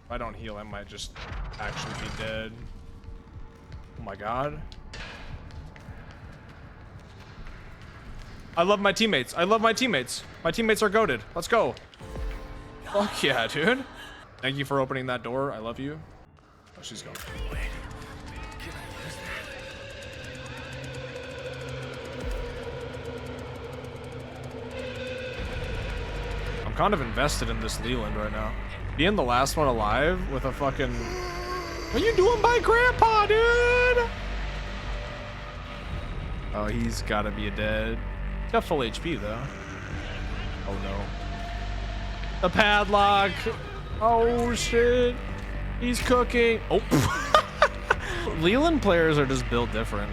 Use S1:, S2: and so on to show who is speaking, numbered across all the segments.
S1: If I don't heal, I might just actually be dead. Oh my god. I love my teammates. I love my teammates. My teammates are goated. Let's go. Fuck yeah, dude. Thank you for opening that door. I love you. Oh, she's going. I'm kind of invested in this Leland right now. Being the last one alive with a fucking... What are you doing by Grandpa, dude? Oh, he's gotta be dead. He's got full HP, though. Oh, no. The padlock. Oh, shit. He's cooking. Oh. Leland players are just built different.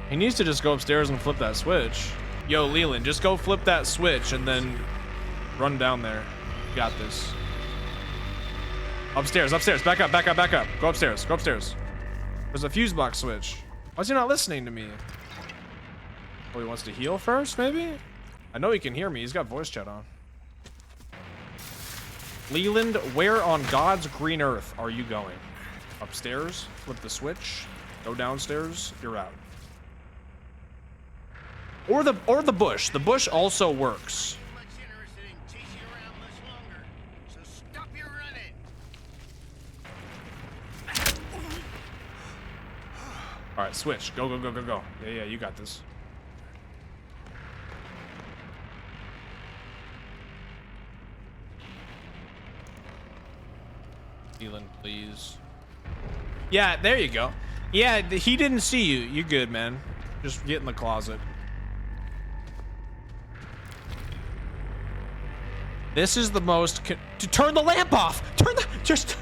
S1: He needs to just go upstairs and flip that switch. Yo, Leland, just go flip that switch and then run down there. You got this. Upstairs, upstairs. Back up, back up, back up. Go upstairs, go upstairs. There's a fuse box switch. Why is he not listening to me? Oh, he wants to heal first, maybe? I know he can hear me. He's got voice chat on. Leland, where on God's green earth are you going? Upstairs, flip the switch, go downstairs, you're out. Or the bush. The bush also works. All right, switch. Go, go, go, go, go. Yeah, yeah, you got this. Leland, please. Yeah, there you go. Yeah, he didn't see you. You good, man. Just get in the closet. This is the most... To turn the lamp off! Turn the... Just...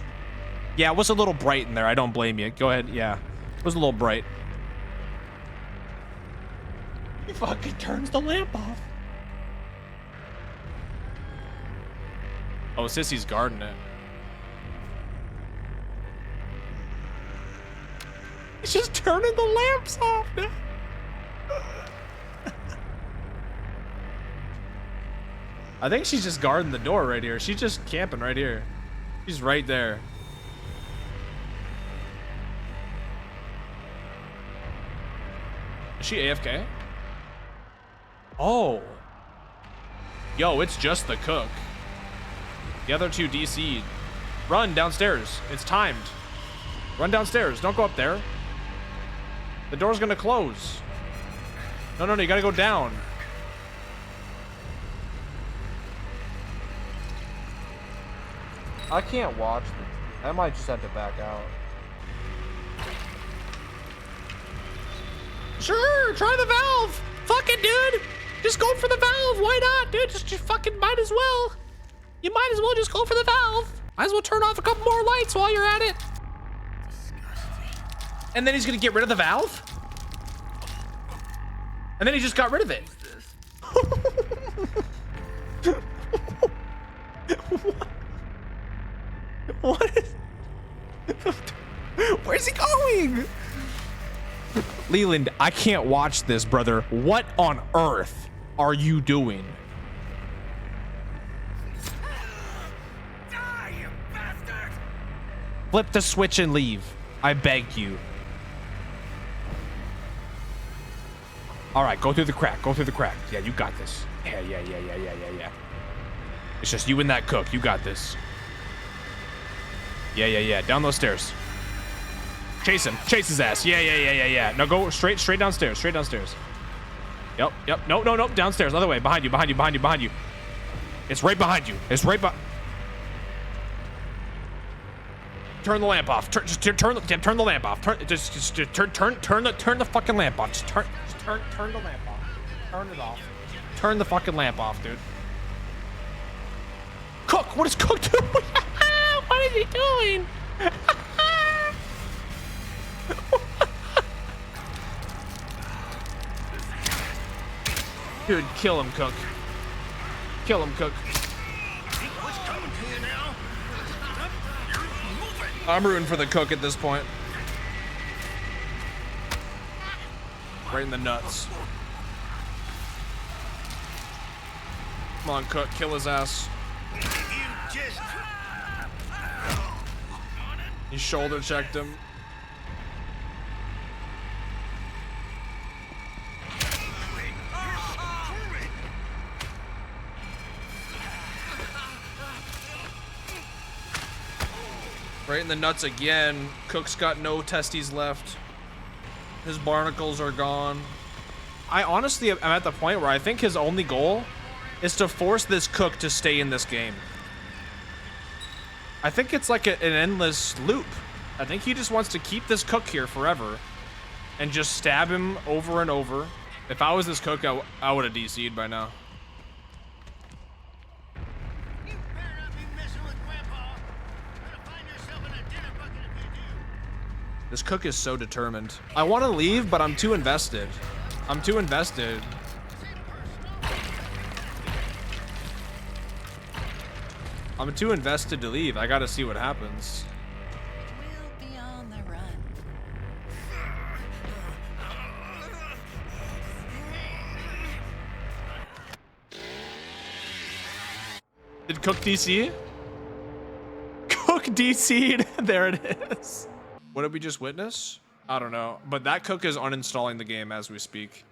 S1: Yeah, it was a little bright in there. I don't blame you. Go ahead. Yeah. It was a little bright. He fucking turns the lamp off. Oh, Sissy's guarding it. He's just turning the lamps off now. I think she's just guarding the door right here. She's just camping right here. She's right there. Is she AFK? Oh. Yo, it's just the cook. The other two DC'd. Run downstairs. It's timed. Run downstairs. Don't go up there. The door's gonna close. No, no, no, you gotta go down. I can't watch this. I might just have to back out. Sure, try the valve. Fuck it, dude. Just go for the valve. Why not, dude? Just fucking might as well. You might as well just go for the valve. Might as well turn off a couple more lights while you're at it. And then he's gonna get rid of the valve? And then he just got rid of it. What is... Where's he going? Leland, I can't watch this, brother. What on earth are you doing?
S2: Die, you bastard!
S1: Flip the switch and leave. I beg you. All right, go through the crack. Go through the crack. Yeah, you got this. Yeah, yeah, yeah, yeah, yeah, yeah, yeah. It's just you and that cook. You got this. Yeah, yeah, yeah. Down those stairs. Chase him. Chase his ass. Yeah, yeah, yeah, yeah, yeah. No, go straight downstairs. Straight downstairs. Yep, yep. No, no, no. Downstairs. Other way. Behind you, behind you, behind you, behind you. It's right behind you. It's right behind. Turn the lamp off. Turn the lamp off. Turn the fucking lamp off. Just turn the lamp off. Turn it off. Turn the fucking lamp off, dude. Cook, what is Cook doing? What is he doing? Dude, kill him, Cook. Kill him, Cook.
S2: What's coming to you now?
S1: I'm rooting for the Cook at this point. Right in the nuts. Come on, Cook, kill his ass.
S2: You just...
S1: He shoulder checked him. Right in the nuts again. Cook's got no testes left. His barnacles are gone. I honestly am at the point where I think his only goal is to force this Cook to stay in this game. I think it's like an endless loop. I think he just wants to keep this Cook here forever and just stab him over and over. If I was this Cook, I would have DC'd by now.
S2: You better not be messing with Grandpa. You're gonna find yourself in a dinner bucket if you do.
S1: This Cook is so determined. I want to leave, but I'm too invested. I'm too invested. I'm too invested to leave. I gotta see what happens.
S3: We'll be on the run.
S1: Did Cook DC? Cook DC'd. There it is. What did we just witness? I don't know. But that Cook is uninstalling the game as we speak.